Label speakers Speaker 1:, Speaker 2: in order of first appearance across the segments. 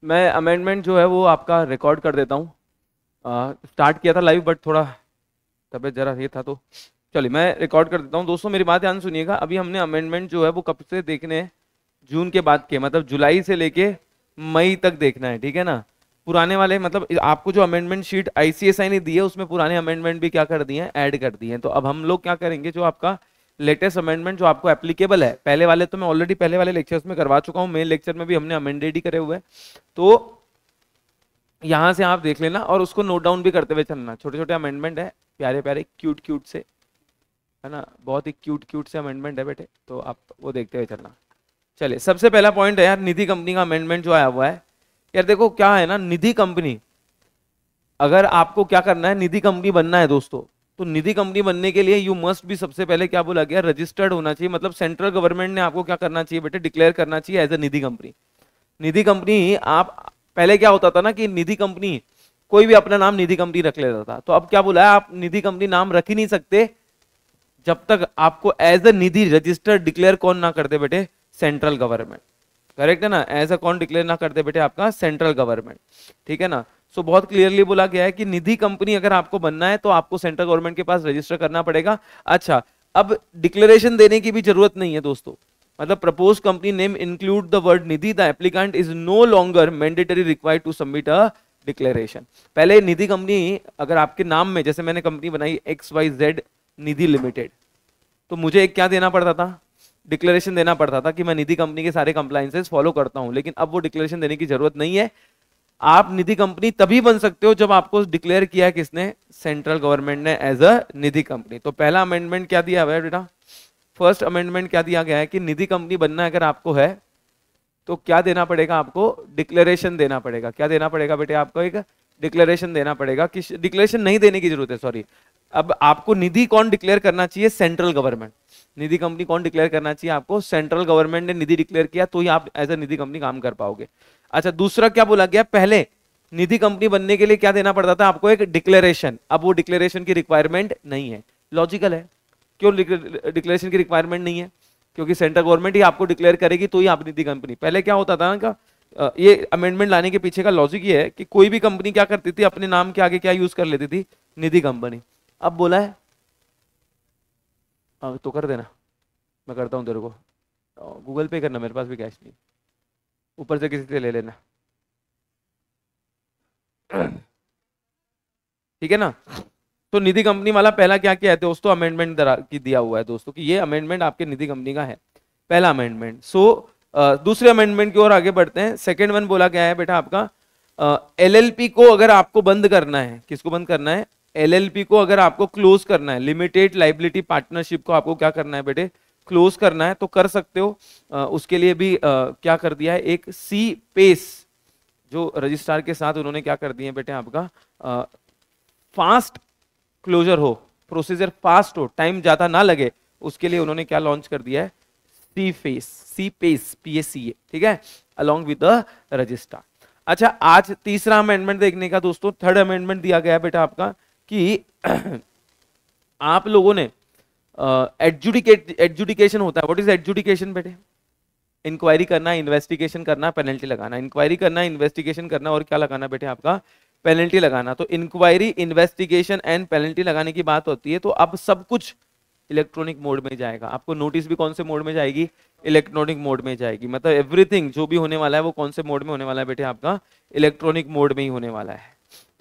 Speaker 1: मैं अमेंडमेंट जो है वो आपका रिकॉर्ड कर देता हूँ। स्टार्ट किया था लाइव बट थोड़ा तबीयत जरा ये था, तो चलिए मैं रिकॉर्ड कर देता हूँ। दोस्तों मेरी बात ध्यान सुनिएगा। अभी हमने अमेंडमेंट जो है वो कब से देखने हैं, जून के बाद के, मतलब जुलाई से लेके मई तक देखना है, ठीक है ना। पुराने वाले मतलब आपको जो अमेंडमेंट शीट आईसीएसआई ने दी है उसमें पुराने अमेंडमेंट भी क्या कर दिए हैं, ऐड कर दिए हैं। तो अब हम लोग क्या करेंगे, जो आपका लेटेस्ट अमेंडमेंट जो आपको एप्लीकेबल है, पहले वाले तो मैं ऑलरेडी पहले वाले लेक्चर्स में करवा चुका हूँ, मेन लेक्चर में भी हमने अमेंडेड ही करे हुए हैं। तो यहां से आप देख लेना और उसको नोट डाउन भी करते हुए चलना। छोटे छोटे अमेंडमेंट है, प्यारे प्यारे क्यूट क्यूट से, है ना, बहुत ही क्यूट क्यूट से अमेंडमेंट है बेटे, तो आप वो देखते हुए चलना। चलिए सबसे पहला पॉइंट है यार, निधि कंपनी का अमेंडमेंट जो आया हुआ है। यार देखो क्या है ना, निधि कंपनी, अगर आपको क्या करना है, निधि कंपनी बनना है दोस्तों, तो निधि कंपनी बनने के लिए यू मस्ट भी, सबसे पहले क्या बोला गया, रजिस्टर्ड होना चाहिए। मतलब सेंट्रल गवर्नमेंट ने आपको क्या करना चाहिए बेटे, डिक्लेयर करना चाहिए as a Nidhi company. Nidhi company आप, पहले क्या होता था ना कि निधि कंपनी कोई भी अपना नाम निधि कंपनी रख लेता था, तो अब क्या बोला है, आप निधि कंपनी नाम रख ही नहीं सकते जब तक आपको as a Nidhi registered declare कौन ना कर दे बेटे, सेंट्रल गवर्नमेंट। करेक्ट है ना, एज अ कौन डिक्लेयर ना कर दे बेटे, आपका सेंट्रल गवर्नमेंट, ठीक है ना। सो बहुत क्लियरली बोला गया है कि निधि कंपनी अगर आपको बनना है तो आपको सेंट्रल गवर्नमेंट के पास रजिस्टर करना पड़ेगा। अच्छा, अब डिक्लेरेशन देने की भी जरूरत नहीं है दोस्तों। मतलब propose company name include the word Nidhi, the applicant is no longer mandatory required to submit a declaration. पहले निधि कंपनी अगर आपके नाम में, जैसे मैंने कंपनी बनाई XYZ निधि लिमिटेड, तो मुझे एक क्या देना पड़ता था, डिक्लेरेशन देना पड़ता था कि मैं निधि कंपनी के सारे कंप्लायंसेस फॉलो करता हूं। लेकिन अब वो डिक्लेरेशन देने की जरूरत नहीं है। आप निधि कंपनी तभी बन सकते हो जब आपको डिक्लेयर किया है किसने, सेंट्रल गवर्नमेंट ने एज अ निधि कंपनी। तो पहला अमेंडमेंट क्या दिया हुआ है बेटा, फर्स्ट अमेंडमेंट क्या दिया गया है कि निधि कंपनी बनना अगर आपको है तो क्या देना पड़ेगा, आपको डिक्लेरेशन देना पड़ेगा। क्या देना पड़ेगा बेटे, आपको एक डिक्लेरेशन देना पड़ेगा। कि डिक्लेरेशन नहीं देने की जरूरत है, सॉरी, अब आपको निधि कौन डिक्लेयर करना चाहिए, सेंट्रल गवर्नमेंट। निधि कंपनी कौन डिक्लेयर करना चाहिए आपको, सेंट्रल गवर्नमेंट ने निधि डिक्लेयर किया तो ही आप एज ए निधि कंपनी काम कर पाओगे। अच्छा, दूसरा क्या बोला गया, पहले निधि कंपनी बनने के लिए क्या देना पड़ता था आपको, एक डिक्लेरेशन। अब वो डिक्लेरेशन की रिक्वायरमेंट नहीं है। लॉजिकल है, क्यों डिक्लेरेशन की रिक्वायरमेंट नहीं है, क्योंकि सेंट्रल गवर्नमेंट ही आपको डिक्लेयर करेगी तो ही आप निधि कंपनी। पहले क्या होता था ना, ये अमेंडमेंट लाने के पीछे का लॉजिक ये है कि कोई भी कंपनी क्या करती थी, अपने नाम के आगे क्या यूज कर लेती थी, निधि कंपनी। अब बोला है तो कर देना, मैं करता हूं तेरे को, गूगल पे करना, मेरे पास भी कैश नहीं, ऊपर से किसी से ले लेना, ठीक है ना। तो निधि कंपनी वाला पहला क्या किया है दोस्तों, अमेंडमेंट की दिया हुआ है दोस्तों कि ये अमेंडमेंट आपके निधि कंपनी का है, पहला अमेंडमेंट। सो दूसरे अमेंडमेंट की ओर आगे बढ़ते हैं। सेकंड वन बोला गया है बेटा आपका, एलएलपी को अगर आपको बंद करना है, किसको बंद करना है, एलएलपी को अगर आपको क्लोज करना है, लिमिटेड लाइबिलिटी पार्टनरशिप को आपको क्या करना है बेटे, क्लोज करना है, तो कर सकते हो। उसके लिए भी क्या कर दिया है, एक सी पेस जो रजिस्ट्रार के साथ उन्होंने क्या कर दिए बेटे आपका, फास्ट क्लोजर हो, प्रोसीजर फास्ट हो, टाइम ज्यादा ना लगे, उसके लिए उन्होंने क्या लॉन्च कर दिया है, सी पेस PACA, ठीक है, अलॉन्ग विद द रजिस्ट्रार। अच्छा, आज तीसरा अमेंडमेंट देखने का दोस्तों, थर्ड अमेंडमेंट दिया गया है बेटा आपका कि आप लोगों ने एडजुडिकेशन होता है। व्हाट इज एडजुडिकेशन बेटे, इंक्वायरी करना, इन्वेस्टिगेशन करना, पेनल्टी लगाना। इंक्वायरी करना, इन्वेस्टिगेशन करना और क्या लगाना बेटे आपका, पेनल्टी लगाना। तो इंक्वायरी, इन्वेस्टिगेशन एंड पेनल्टी लगाने की बात होती है। तो अब सब कुछ इलेक्ट्रॉनिक मोड में जाएगा। आपको नोटिस भी कौन से मोड में जाएगी, इलेक्ट्रॉनिक मोड में जाएगी। मतलब एवरीथिंग जो भी होने वाला है वो कौन से मोड में होने वाला है बेटे आपका, इलेक्ट्रॉनिक मोड में ही होने वाला है,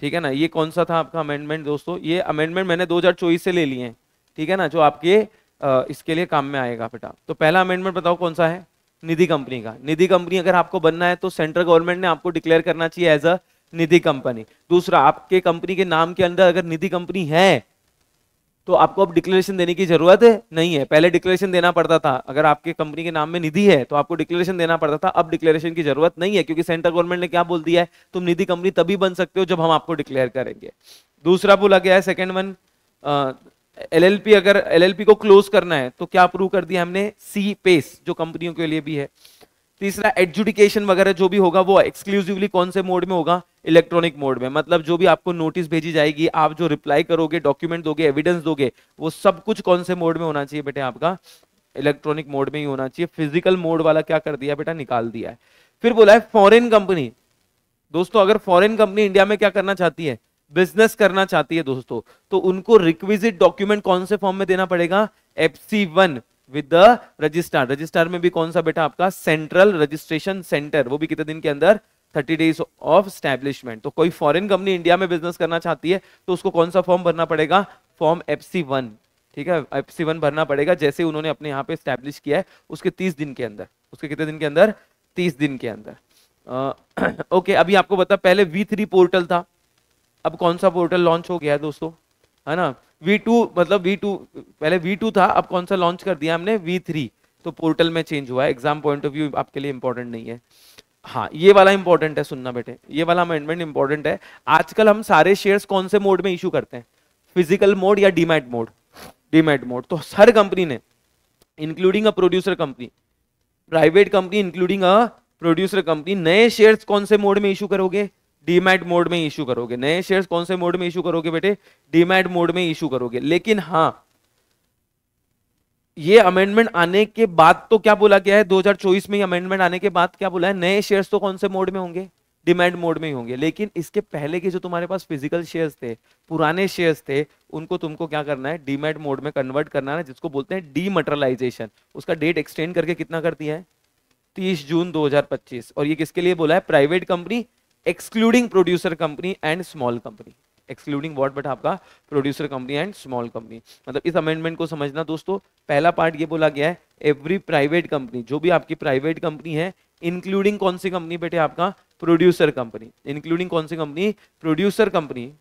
Speaker 1: ठीक है ना। ये कौन सा था आपका अमेंडमेंट दोस्तों, ये अमेंडमेंट मैंने 2024 से ले लिए हैं, ठीक है ना, जो आपके इसके लिए काम में आएगा बेटा। तो पहला अमेंडमेंट बताओ कौन सा है, निधि कंपनी का। निधि कंपनी अगर आपको बनना है तो सेंट्रल गवर्नमेंट ने आपको डिक्लेयर करना चाहिए एज अ निधि कंपनी। दूसरा, आपके कंपनी के नाम के अंदर अगर निधि कंपनी है तो आपको अब डिक्लेरेशन देने की जरूरत नहीं है। पहले डिक्लेरेशन देना पड़ता था, अगर आपके कंपनी के नाम में निधि है तो आपको डिक्लेरेशन देना पड़ता था। अब डिक्लेरेशन की जरूरत नहीं है, क्योंकि सेंट्रल गवर्नमेंट ने क्या बोल दिया है, तुम निधि कंपनी तभी बन सकते हो जब हम आपको डिक्लेयर करेंगे। दूसरा बोला गया है, सेकंड वन, एलएलपी, अगर एलएलपी को क्लोज करना है तो क्या अप्रूव कर दिया हमने, सी पेस, जो कंपनियों के लिए भी है। तीसरा, एडजुडिकेशन वगैरह जो भी होगा वो एक्सक्लूसिवली कौन से मोड में होगा, इलेक्ट्रॉनिक मोड में। मतलब जो भी आपको नोटिस भेजी जाएगी, आप जो रिप्लाई करोगे, डॉक्यूमेंट दोगे, एविडेंस दोगे, वो सब कुछ कौन से मोड में होना चाहिए बेटे आपका, इलेक्ट्रॉनिक मोड में ही होना चाहिए। फिजिकल मोड वाला क्या कर दिया बेटा, निकाल दिया है। फिर बोला है फॉरेन कंपनी, दोस्तों अगर फॉरेन कंपनी इंडिया में क्या करना चाहती है, बिजनेस करना चाहती है दोस्तों, तो उनको रिक्विजिट डॉक्यूमेंट कौन से फॉर्म में देना पड़ेगा, FC1 with the registrar. Registrar में भी कौन सा बेटा आपका, सेंट्रल रजिस्ट्रेशन सेंटर, वो भी कितने दिन के अंदर, 30 डेज ऑफ स्टैब्लिशमेंट। तो कोई फॉरेन कंपनी इंडिया में बिजनेस करना चाहती है तो उसको कौन सा फॉर्म भरना पड़ेगा, फॉर्म FC1। ठीक है, FC1 भरना पड़ेगा, जैसे उन्होंने अपने यहाँ पे स्टैब्लिश किया है उसके 30 दिन के अंदर, उसके कितने दिन के अंदर, 30 दिन के अंदर। ओके, अभी आपको बता, पहले V3 पोर्टल था, अब कौन सा पोर्टल लॉन्च हो गया है दोस्तों, है ना, V2, मतलब V2, पहले V2 था, अब कौन सा लॉन्च कर दिया हमने, V3। तो पोर्टल में चेंज हुआ है, एग्जाम पॉइंट ऑफ व्यू आपके लिए इंपॉर्टेंट नहीं है। हाँ, ये वाला इंपॉर्टेंट है, सुनना बेटे, ये वाला अमेंडमेंट इंपॉर्टेंट है। आजकल हम सारे शेयर्स कौन से मोड में इशू करते हैं, फिजिकल मोड या डीमैट मोड, डीमैट मोड। तो हर कंपनी ने, including a producer company, private company including a producer company, नए शेयर्स कौन से मोड में इशू करोगे, डीमैट मोड में इशू करोगे। नए शेयर्स कौन से मोड में इशू करोगे बेटे, डीमैट मोड में इशू करोगे। लेकिन हाँ, ये अमेंडमेंट आने के बाद तो क्या बोला गया है, 2024 में अमेंडमेंट आने के बाद क्या बोला है, नए शेयर्स तो कौन से मोड में होंगे, डिमांड मोड में ही होंगे। लेकिन इसके पहले के जो तुम्हारे पास फिजिकल शेयर्स थे, पुराने शेयर्स थे, उनको तुमको क्या करना है, डीमैट मोड में कन्वर्ट करना है, जिसको बोलते हैं डीमटेरियलाइजेशन। उसका डेट एक्सटेंड करके कितना कर दिया है, 30 जून 2025। और ये किसके लिए बोला है, private company excluding producer company and small company. Excluding what बेटा आपका, producer company and small company. मतलब इस अमेंडमेंट को समझना दोस्तों, पहला पार्ट ये बोला गया है, एवरी प्राइवेट कंपनी, जो भी आपकी प्राइवेट कंपनी है, इंक्लूडिंग कौन सी कंपनी बेटे आपका, प्रोड्यूसर कंपनी, इंक्लूडिंग कौन सी company, producer company,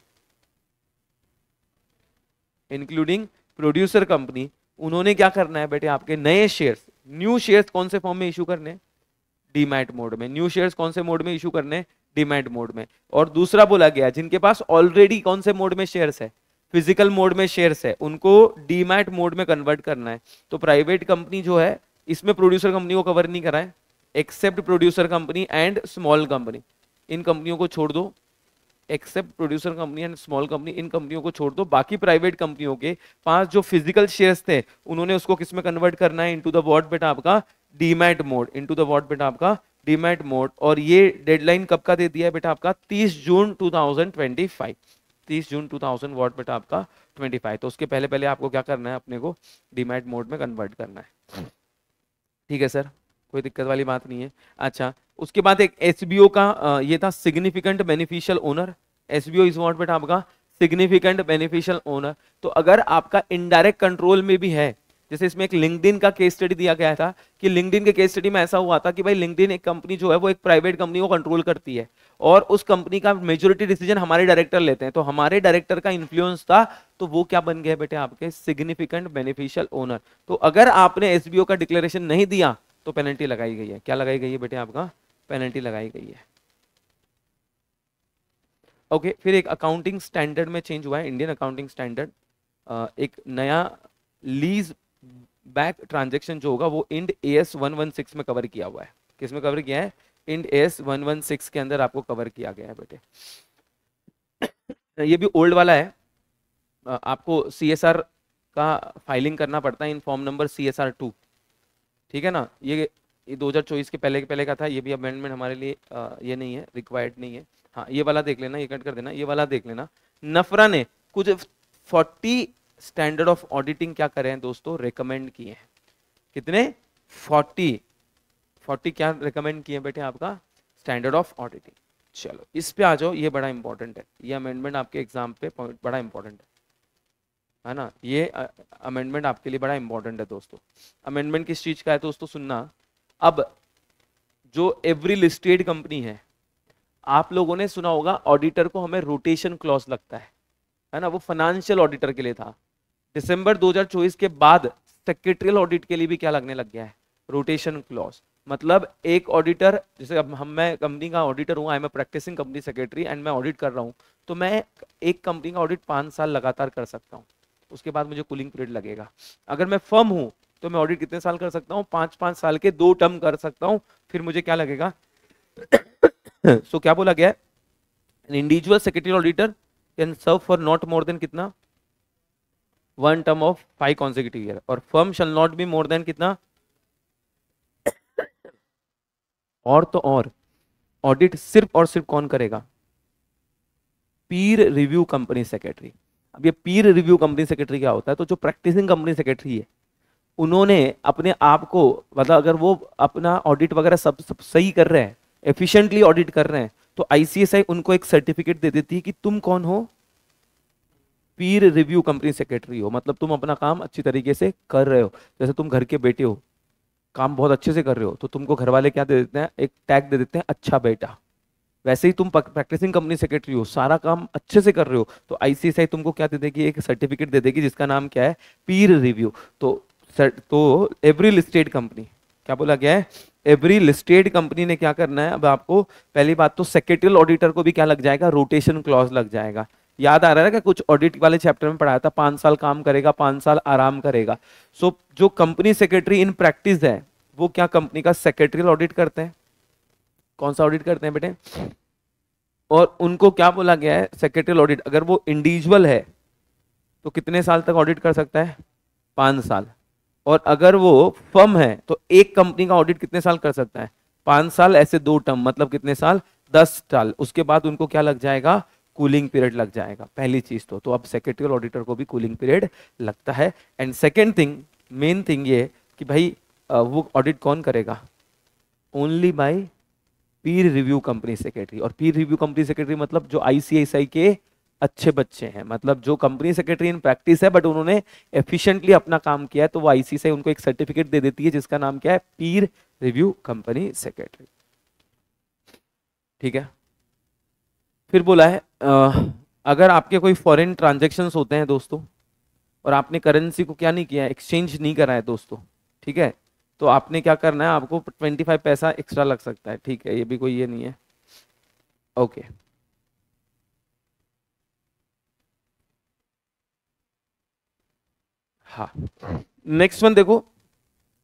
Speaker 1: including producer company, उन्होंने क्या करना है बेटे, आपके नए शेयर्स, न्यू शेयर्स कौन से फॉर्म में इशू करने, डीमैट मोड में। न्यू शेयर्स कौन से मोड में इशू करने, डीमैट मोड में। और दूसरा बोला गया, जिनके पास ऑलरेडी कौन से मोड में शेयर्स है, फिजिकल मोड में शेयर्स है, उनको डीमैट मोड में कन्वर्ट करना है। तो प्राइवेट कंपनी जो है, इसमें प्रोड्यूसर कंपनी को कवर नहीं करा है, except producer company and small company, इन कंपनियों को छोड़ दो, except producer company and small company, इन कंपनियों को छोड़ दो। बाकी प्राइवेट कंपनियों के पास जो फिजिकल शेयर्स थे, उन्होंने उसको किस में कन्वर्ट करना है, इनटू द व्हाट बेटा आपका, demat mode, into the what बेटा आपका, डीमैट मोड। और ये डेडलाइन कब का दे दिया है बेटा आपका, 30 जून 2025, 30 जून 2000 व्हाट बेटा आपका 25। तो उसके पहले पहले आपको क्या करना है, अपने को डीमैट मोड में कन्वर्ट करना है। ठीक है सर, कोई दिक्कत वाली बात नहीं है। अच्छा, उसके बाद एक एसबीओ का ये था, significant beneficial owner. SBO is what बेटा आपका, सिग्निफिकेंट बेनिफिशियल ओनर। तो अगर आपका इनडायरेक्ट कंट्रोल में भी है, जैसे इसमें एक लिंक्डइन का केस स्टडी दिया गया था, कि लिंक्डइन के केस स्टडी में ऐसा हुआ था कि भाई लिंक्डइन एक कंपनी जो है वो एक प्राइवेट कंपनी को कंट्रोल करती है, और उस कंपनी का मेजोरिटी डिसीजन हमारे डायरेक्टर लेते हैं। तो हमारे डायरेक्टर का इन्फ्लुएंस था, तो वो क्या बन गया बेटे आपके, सिग्निफिकेंट बेनिफिशियल ओनर। तो अगर आपने एसबीओ का डिक्लेरेशन नहीं दिया तो पेनल्टी लगाई गई है। क्या लगाई गई है बेटे आपका, पेनल्टी लगाई गई है। ओके, फिर एक अकाउंटिंग स्टैंडर्ड में चेंज हुआ है, इंडियन अकाउंटिंग स्टैंडर्ड। एक नया लीज बैक ट्रांजैक्शन जो होगा वो इंड AS 116 में कवर किया हुआ है। किस में कवर किया है, इंड AS 116 के अंदर आपको कवर किया गया है बेटे। ये भी ओल्ड वाला है, आपको CSR का फाइलिंग करना पड़ता है इन फॉर्म नंबर CSR2। ठीक है ना, ये 2024 के पहले का था। ये भी अमेंडमेंट हमारे लिए ये नहीं है, रिक्वायर्ड नहीं है। हाँ, ये वाला देख लेना, ये कट कर देना, ये वाला देख लेना। नफरा ने कुछ 40 स्टैंडर्ड ऑफ ऑडिटिंग क्या करे हैं दोस्तों, रेकमेंड किए हैं। कितने, 40 क्या रेकमेंड किए बेटे आपका, स्टैंडर्ड ऑफ ऑडिटिंग। चलो इस पे आ जाओ, ये बड़ा इंपॉर्टेंट है, ये अमेंडमेंट आपके एग्जाम पे बड़ा इंपॉर्टेंट है ना। ये अमेंडमेंट आपके लिए बड़ा इंपॉर्टेंट है दोस्तों। अमेंडमेंट किस चीज का है दोस्तों, सुनना। अब जो एवरी लिस्टेड कंपनी है, आप लोगों ने सुना होगा ऑडिटर को हमें रोटेशन क्लॉज लगता है ना, वो फाइनेंशियल ऑडिटर के लिए था। दिसंबर 2024 के बाद सेक्रेटरियल ऑडिट के लिए भी क्या लगने लग गया है, रोटेशन क्लॉज। मतलब एक ऑडिटर, जैसे अब मैं कंपनी का ऑडिटर हूँ, I am a practicing company secretary and मैं ऑडिट कर रहा हूँ, तो मैं एक कंपनी का ऑडिट 5 साल लगातार कर सकता हूँ, उसके बाद मुझे कूलिंग पीरियड लगेगा। अगर मैं फर्म हूँ तो मैं ऑडिट कितने साल कर सकता हूँ, 5-5 साल के 2 टर्म कर सकता हूँ, फिर मुझे क्या लगेगा। सो क्या बोला गया है, an individual secretary auditor can serve for not more than कितना, 1 टर्म ऑफ 5 consecutive ईयर, और firm shall not be more than कितना, और तो और ऑडिट सिर्फ और सिर्फ कौन करेगा? पीर रिव्यू कंपनी सेक्रेटरी। अब ये पीर रिव्यू कंपनी सेक्रेटरी क्या होता है? तो जो प्रैक्टिसिंग कंपनी सेक्रेटरी है उन्होंने अपने आप को, मतलब अगर वो अपना ऑडिट वगैरह सब सही कर रहे हैं, एफिशिएंटली ऑडिट कर रहे हैं, तो आईसीएसआई उनको एक सर्टिफिकेट दे देती है कि तुम कौन हो? पीर रिव्यू कंपनी सेक्रेटरी हो, मतलब तुम अपना काम अच्छी तरीके से कर रहे हो। जैसे तुम घर के बेटे हो, काम बहुत अच्छे से कर रहे हो, तो तुमको घर वाले क्या दे देते हैं? एक टैग दे देते हैं, अच्छा बेटा। वैसे ही तुम प्रैक्टिसिंग कंपनी सेक्रेटरी हो, सारा काम अच्छे से कर रहे हो, तो आईसीएसआई तुमको क्या दे देगी? एक सर्टिफिकेट दे देगी जिसका नाम क्या है? पीर रिव्यू। तो एवरी लिस्टेड कंपनी, क्या बोला गया है? एवरी लिस्टेड कंपनी ने क्या करना है? अब आपको पहली बात तो सेक्रेटरियल ऑडिटर को भी क्या लग जाएगा? रोटेशन क्लॉज लग जाएगा। याद आ रहा है क्या? कुछ ऑडिट वाले चैप्टर में पढ़ाया था, 5 साल काम करेगा, 5 साल आराम करेगा। जो कंपनी सेक्रेटरी इन प्रैक्टिस है वो क्या कंपनी का सेक्रेटरियल ऑडिट करते हैं? कौन सा ऑडिट करते हैं बेटे? और उनको क्या बोला गया है? Secretarial audit. अगर वो इंडिविजुअल है तो कितने साल तक ऑडिट कर सकता है? 5 साल। और अगर वो फर्म है तो एक कंपनी का ऑडिट कितने साल कर सकता है? 5 साल। ऐसे 2 टर्म, मतलब कितने साल? 10 साल। उसके बाद उनको क्या लग जाएगा? कूलिंग पीरियड लग जाएगा। पहली चीज तो अब सेक्रेटरियल ऑडिटर को भी कूलिंग पीरियड लगता है। And second thing, main thing ये कि भाई वो ऑडिट कौन करेगा? Only by Pir review company secretary. और पीर रिव्यू कंपनी सेक्रेटरी मतलब जो आईसीआईसीआई के अच्छे बच्चे हैं, मतलब जो कंपनी सेक्रेटरी इन प्रैक्टिस है बट उन्होंने एफिशिएंटली अपना काम किया है, तो वो आईसीआईसीआई उनको एक सर्टिफिकेट दे देती है जिसका नाम क्या है? पीर रिव्यू कंपनी सेक्रेटरी। ठीक है। फिर बोला है अगर आपके कोई फॉरेन ट्रांजेक्शन्स होते हैं दोस्तों, और आपने करेंसी को क्या नहीं किया है? एक्सचेंज नहीं करा है दोस्तों, ठीक है, तो आपने क्या करना है? आपको 25 पैसा एक्स्ट्रा लग सकता है। ठीक है, ये भी कोई ये नहीं है। ओके। हाँ, नेक्स्ट वन देखो,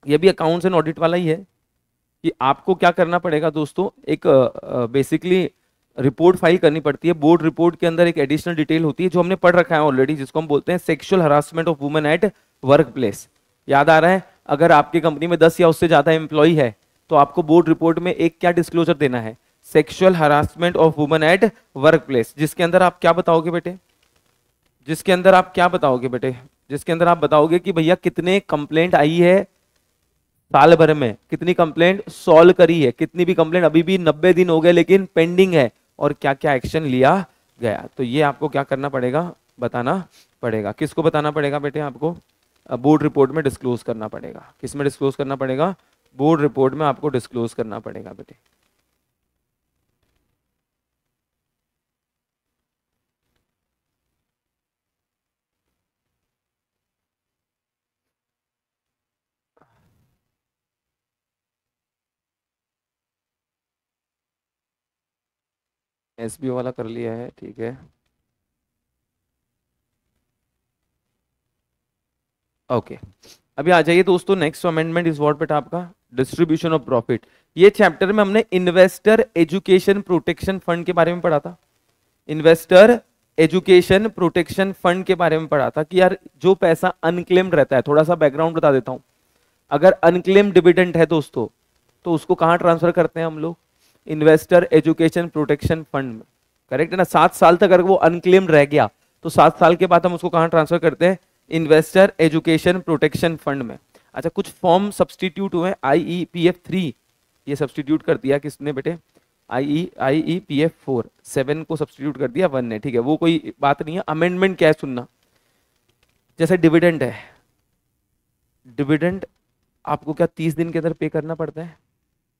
Speaker 1: ये भी अकाउंट्स एंड ऑडिट वाला ही है कि आपको क्या करना पड़ेगा दोस्तों? एक बेसिकली रिपोर्ट फाइल करनी पड़ती है। बोर्ड रिपोर्ट के अंदर एक एडिशनल डिटेल होती है जो हमने पढ़ रखा है ऑलरेडी, जिसको हम बोलते हैं sexual harassment of women at work place. याद आ रहा है? अगर आपकी कंपनी में 10 या उससे ज्यादा एम्प्लॉय है तो आपको बोर्ड रिपोर्ट में एक क्या डिस्क्लोजर देना है? Sexual harassment of women at work place. जिसके अंदर आप क्या बताओगे बेटे? जिसके अंदर आप क्या बताओगे बेटे? जिसके अंदर आप बताओगे कि भैया कितने कंप्लेंट आई है साल भर में, कितनी कंप्लेंट सॉल्व करी है, कितनी भी कंप्लेंट अभी भी 90 दिन हो गए लेकिन पेंडिंग है, और क्या क्या एक्शन लिया गया। तो ये आपको क्या करना पड़ेगा? बताना पड़ेगा। किसको बताना पड़ेगा बेटे? आपको बोर्ड रिपोर्ट में डिस्क्लोज करना पड़ेगा। किस में डिस्क्लोज करना पड़ेगा? बोर्ड रिपोर्ट में आपको डिस्क्लोज करना पड़ेगा बेटे। एसबीओ वाला कर लिया है, ठीक है। ओके, अभी आ जाइए दोस्तों, नेक्स्ट अमेंडमेंट इज व्हाट बेटा? आपका डिस्ट्रीब्यूशन ऑफ प्रॉफिट। ये चैप्टर में हमने इन्वेस्टर एजुकेशन प्रोटेक्शन फंड के बारे में पढ़ा था। इन्वेस्टर एजुकेशन प्रोटेक्शन फंड के बारे में पढ़ा था कि यार जो पैसा अनक्लेम्ड रहता है, थोड़ा सा बैकग्राउंड बता देता हूं। अगर अनक्लेम्ड डिविडेंड है दोस्तों तो उसको कहां ट्रांसफर करते हैं हम लोग? इन्वेस्टर एजुकेशन प्रोटेक्शन फंड में। करेक्ट है ना? 7 साल तक अगर वो अनक्लेम्ड रह गया तो 7 साल के बाद हम उसको कहां ट्रांसफर करते हैं? इन्वेस्टर एजुकेशन प्रोटेक्शन फंड में। अच्छा, कुछ फॉर्म सब्सटीट्यूट हुए। IEPF3 ये सब्सटीट्यूट कर दिया किसने बेटे? IEPF4 7 को सब्सटीट्यूट कर दिया 1 ने। ठीक है, वो कोई बात नहीं है। अमेंडमेंट क्या है सुनना। जैसे डिविडेंड है, डिविडेंड आपको क्या 30 दिन के अंदर पे करना पड़ता है?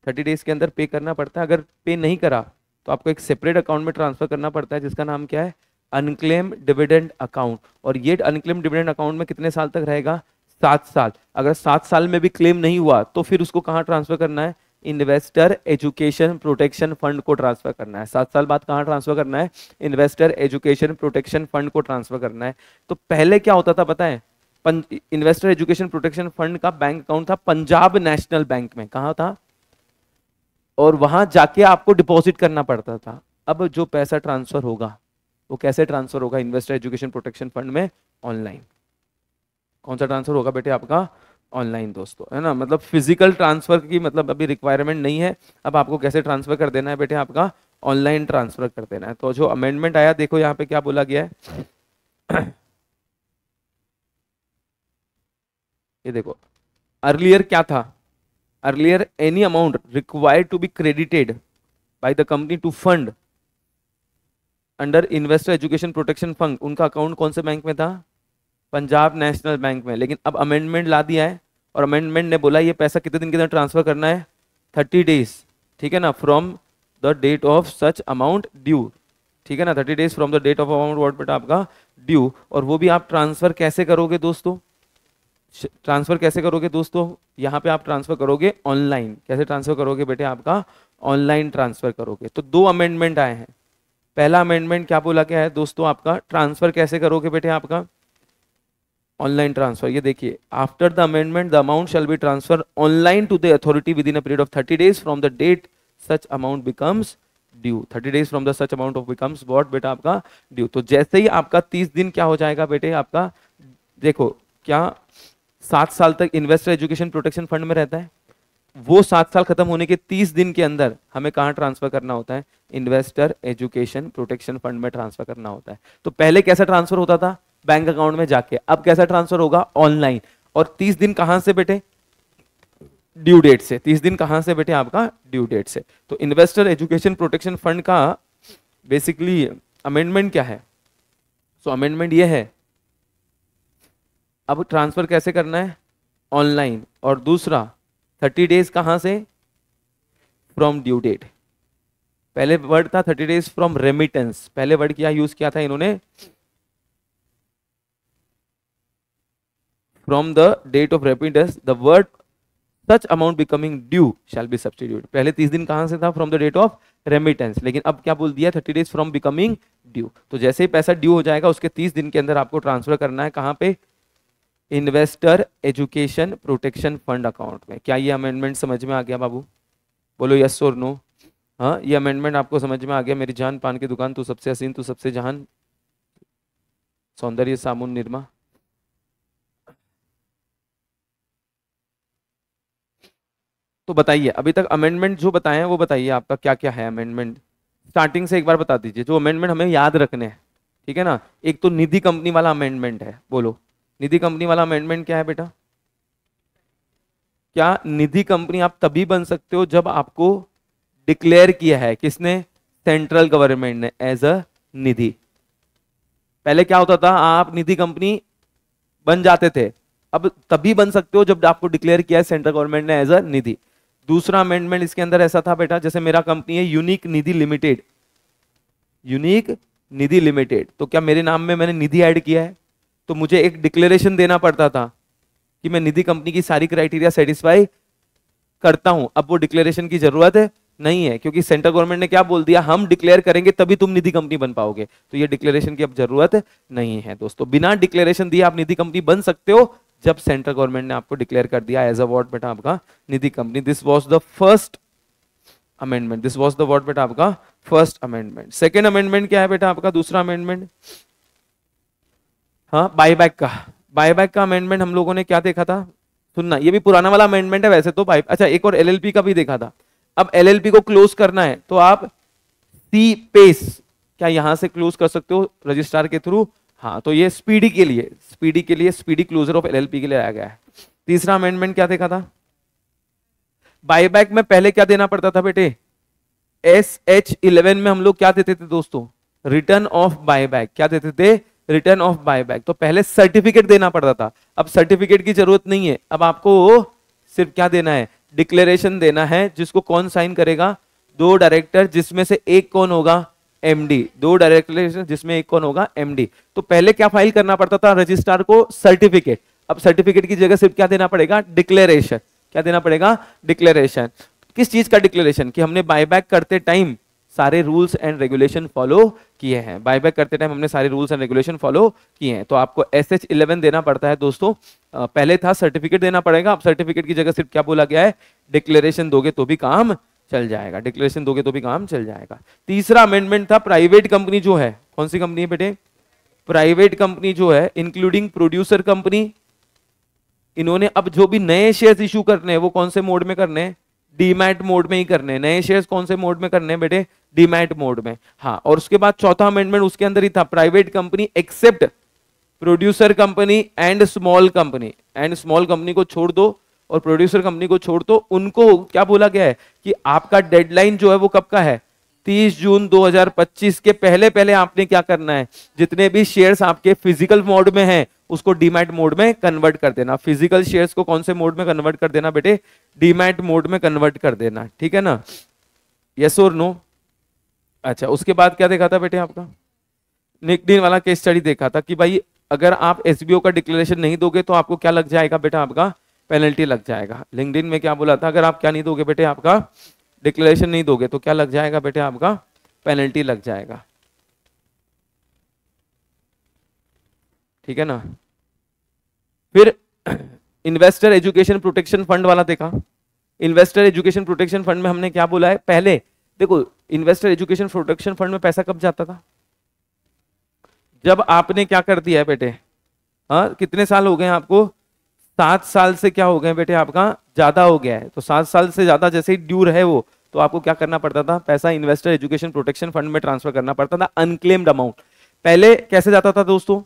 Speaker 1: 30 डेज के अंदर पे करना पड़ता है। अगर पे नहीं करा तो आपको एक सेपरेट अकाउंट में ट्रांसफर करना पड़ता है जिसका नाम क्या है? Unclaim dividend account. और ये अनक्लेम डिविडेंड अकाउंट में कितने साल तक रहेगा? 7 साल। अगर 7 साल में भी क्लेम नहीं हुआ तो फिर उसको कहाँ ट्रांसफर करना है? इन्वेस्टर एजुकेशन प्रोटेक्शन फंड को ट्रांसफर करना है। 7 साल बाद कहाँ ट्रांसफर करना है? इन्वेस्टर एजुकेशन प्रोटेक्शन फंड को ट्रांसफर करना है। तो पहले क्या होता था पता है? इन्वेस्टर एजुकेशन प्रोटेक्शन फंड का बैंक अकाउंट था पंजाब नेशनल बैंक में। कहाँ था? और वहां जाके आपको डिपॉजिट करना पड़ता था। अब जो पैसा ट्रांसफर होगा वो कैसे ट्रांसफर होगा? इन्वेस्टर एजुकेशन प्रोटेक्शन फंड में ऑनलाइन। कौन सा ट्रांसफर होगा बेटे आपका? ऑनलाइन दोस्तों, है ना, मतलब फिजिकल ट्रांसफर की मतलब अभी रिक्वायरमेंट नहीं है। अब आपको कैसे ट्रांसफर कर देना है बेटे, आपका ऑनलाइन ट्रांसफर कर देना है। तो जो अमेंडमेंट आया, देखो यहाँ पे क्या बोला गया है। ये देखो, अर्लियर क्या था, earlier any amount required to be credited by the company to fund under investor education protection fund, उनका अकाउंट कौन से बैंक में था, पंजाब नेशनल बैंक में। लेकिन अब अमेंडमेंट ला दिया है, और अमेंडमेंट ने बोला ये पैसा कितने दिन के अंदर ट्रांसफर करना है, 30 डेज, ठीक है ना, from the date of such amount due, ठीक है ना, 30 days from the date of amount what बेटा आपका ड्यू। और वो भी आप ट्रांसफर कैसे करोगे दोस्तों, ट्रांसफर कैसे करोगे दोस्तों, यहाँ पे आप ट्रांसफर करोगे ऑनलाइन। कैसे ट्रांसफर करोगे बेटे, आपका ऑनलाइन ट्रांसफर करोगे। तो दो अमेंडमेंट आए हैं। पहला अमेंडमेंट क्या बोला गया है दोस्तों, आपका ट्रांसफर कैसे करोगे बेटे, आपका ऑनलाइन ट्रांसफर। ये देखिए, after the amendment the amount shall be transfer online to the authority within a period of 30 days from the date such amount becomes due. 30 days from the such amount of becomes what बेटा आपका due. तो जैसे ही आपका 30 दिन क्या हो जाएगा बेटे आपका, देखो क्या 7 साल तक इन्वेस्टर एजुकेशन प्रोटेक्शन फंड में रहता है, वो 7 साल खत्म होने के 30 दिन के अंदर हमें कहाँ ट्रांसफर करना होता है, इन्वेस्टर एजुकेशन प्रोटेक्शन फंड में ट्रांसफर करना होता है। तो पहले कैसा ट्रांसफर होता था, बैंक अकाउंट में जाके, अब कैसा ट्रांसफर होगा, ऑनलाइन। और 30 दिन कहां से बेटे, ड्यू डेट से। 30 दिन कहां से बेटे, आपका ड्यू डेट से। तो इन्वेस्टर एजुकेशन प्रोटेक्शन फंड का बेसिकली अमेंडमेंट क्या है, सो अमेंडमेंट ये है, अब ट्रांसफर कैसे करना है, ऑनलाइन। और दूसरा 30 डेज कहां से, फ्रॉम ड्यू डेट। पहले वर्ड था 30 डेज फ्रॉम रेमिटेंस, पहले वर्ड क्या यूज किया था इन्होंने, from the date of remittance the word such amount becoming due shall be substitute. पहले 30 दिन कहां से था, from the date of remittance, लेकिन अब क्या बोल दिया, 30 डेज फ्रॉम बिकमिंग ड्यू। तो जैसे ही पैसा ड्यू हो जाएगा उसके 30 दिन के अंदर आपको ट्रांसफर करना है, कहां पे, investor education protection fund account में। क्या ये अमेंडमेंट समझ में आ गया बाबू, बोलो यस और नो। हाँ, ये अमेंडमेंट आपको समझ में आ गया। मेरी जान पान की दुकान, तू सबसे हसीन, तू सबसे जहान, सौंदर्य साबुन निरमा। तो बताइए, अभी तक अमेंडमेंट जो बताए हैं वो बताइए, आपका क्या क्या है अमेंडमेंट, स्टार्टिंग से एक बार बता दीजिए जो अमेंडमेंट हमें याद रखने हैं, ठीक है ना। एक तो निधि कंपनी वाला अमेंडमेंट है, बोलो निधि कंपनी वाला अमेंडमेंट क्या है बेटा, क्या निधि कंपनी आप तभी बन सकते हो जब आपको डिक्लेयर किया है, किसने, सेंट्रल गवर्नमेंट ने, एज अ निधि। पहले क्या होता था, आप निधि कंपनी बन जाते थे, अब तभी बन सकते हो जब आपको डिक्लेयर किया है सेंट्रल गवर्नमेंट ने एज अ निधि। दूसरा अमेंडमेंट इसके अंदर ऐसा था बेटा, जैसे मेरा कंपनी है यूनिक निधि लिमिटेड, यूनिक निधि लिमिटेड, तो क्या मेरे नाम में मैंने निधि ऐड किया है, तो मुझे एक डिक्लेरेशन देना पड़ता था कि मैं निधि कंपनी की सारी क्राइटेरिया सेटिस्फाई करता हूं। अब वो डिक्लेरेशन की जरूरत है नहीं है, क्योंकि सेंट्रल गवर्नमेंट ने क्या बोल दिया, हम डिक्लेयर करेंगे तभी तुम निधि कंपनी बन पाओगे। तो ये डिक्लेरेशन की अब जरूरत नहीं है दोस्तों, बिना डिक्लेरेशन दिए आप निधि कंपनी बन सकते हो जब सेंट्रल गवर्नमेंट ने आपको डिक्लेयर कर दिया एज अ व्हाट बेटा आपका Nidhi company. This was the first amendment, this was the what बेटा आपका फर्स्ट अमेंडमेंट। सेकंड अमेंडमेंट क्या है बेटा आपका, दूसरा अमेंडमेंट, हाँ बायबैक का। बायबैक का अमेंडमेंट हम लोगों ने क्या देखा था, सुनना, ये भी पुराना वाला अमेंडमेंट है वैसे तो बाय, अच्छा एक और एलएलपी का भी देखा था। अब एलएलपी को क्लोज करना है तो आप सी पेस, क्या यहां से क्लोज कर सकते हो रजिस्ट्रार के थ्रू, हाँ, तो ये स्पीडी के लिए, स्पीडी क्लोजर ऑफ एलएलपी के लिए आया गया है। तीसरा अमेंडमेंट क्या देखा था, बायबैक में पहले क्या देना पड़ता था बेटे, SH11 में हम लोग क्या देते थे दोस्तों, रिटर्न ऑफ बायबैक, क्या देते थे, रिटर्न ऑफ बायबैक। तो पहले सर्टिफिकेट देना पड़ता था, अब सर्टिफिकेट की जरूरत नहीं है, अब आपको सिर्फ क्या देना है, डिक्लेरेशन देना है, जिसको कौन साइन करेगा, 2 डायरेक्टर, जिसमें से एक कौन होगा, एमडी, 2 डायरेक्टर जिसमें एक कौन होगा, एमडी। तो पहले क्या फाइल करना पड़ता था रजिस्ट्रार को, सर्टिफिकेट, अब सर्टिफिकेट की जगह सिर्फ क्या देना पड़ेगा, डिक्लेरेशन। क्या देना पड़ेगा, डिक्लेरेशन। किस चीज का डिक्लेरेशन, कि हमने बायबैक करते टाइम सारे रूल्स एंड रेगुलेशन फॉलो किए हैं, बायबैक करते टाइम हमने सारे रूल्स एंड रेगुलेशन फॉलो किए हैं। तो आपको SH11 देना पड़ता है दोस्तों, पहले था सर्टिफिकेट देना पड़ेगा, अब सर्टिफिकेट की जगह सिर्फ क्या बोला गया है, डिक्लेरेशन दोगे तो भी काम चल जाएगा, डिक्लेरेशन दोगे तो भी काम चल जाएगा। तीसरा अमेंडमेंट था, प्राइवेट कंपनी जो है, कौन सी कंपनी है बेटे, प्राइवेट कंपनी जो है, इंक्लूडिंग प्रोड्यूसर कंपनी, इन्होंने अब जो भी नए शेयर्स इशू करने हैं वो कौन से मोड में करने हैं, डीमैट मोड में ही करने हैं। नए शेयर्स कौन से मोड में करने हैं बेटे, डीमैट मोड में। हाँ, और उसके बाद चौथा अमेंडमेंट उसके अंदर ही था, private company except producer company and small company, and small company को छोड़ दो और प्रोड्यूसर कंपनी को छोड़ दो, उनको क्या बोला गया है कि आपका डेडलाइन जो है वो कब का है, 30 जून 2025 के पहले पहले आपने क्या करना है, जितने भी शेयर्स आपके फिजिकल मोड में हैं उसको डीमैट मोड में कन्वर्ट कर देना। फिजिकल शेयर्स को कौन से मोड में कन्वर्ट कर देना बेटे, डीमैट मोड में कन्वर्ट कर देना, ठीक है ना, यस और नो। अच्छा, उसके बाद क्या देखा था बेटे आपका, लिंक्डइन वाला केस स्टडी देखा था कि भाई अगर आप एसबीओ का डिक्लेरेशन नहीं दोगे तो आपको क्या लग जाएगा बेटा, आपका पेनल्टी लग जाएगा। लिंक्डइन में क्या बोला था, अगर आप क्या नहीं दोगे बेटे, आपका डिक्लेरेशन नहीं दोगे तो क्या लग जाएगा बेटे, आपका पेनल्टी लग जाएगा, ठीक है ना। फिर इन्वेस्टर एजुकेशन प्रोटेक्शन फंड वाला देखा। इन्वेस्टर एजुकेशन प्रोटेक्शन फंड में हमने क्या बोला है, पहले देखो इन्वेस्टर एजुकेशन प्रोटेक्शन फंड में पैसा कब जाता था, जब आपने क्या कर दिया है बेटे, हाँ कितने साल हो गए आपको, 7 साल से क्या हो गए बेटे आपका ज्यादा हो गया है, तो 7 साल से ज्यादा जैसे ही ड्यूर है वो, तो आपको क्या करना पड़ता था, पैसा इन्वेस्टर एजुकेशन प्रोटेक्शन फंड में ट्रांसफर करना पड़ता था, अनक्लेम्ड अमाउंट। पहले कैसे जाता था दोस्तों,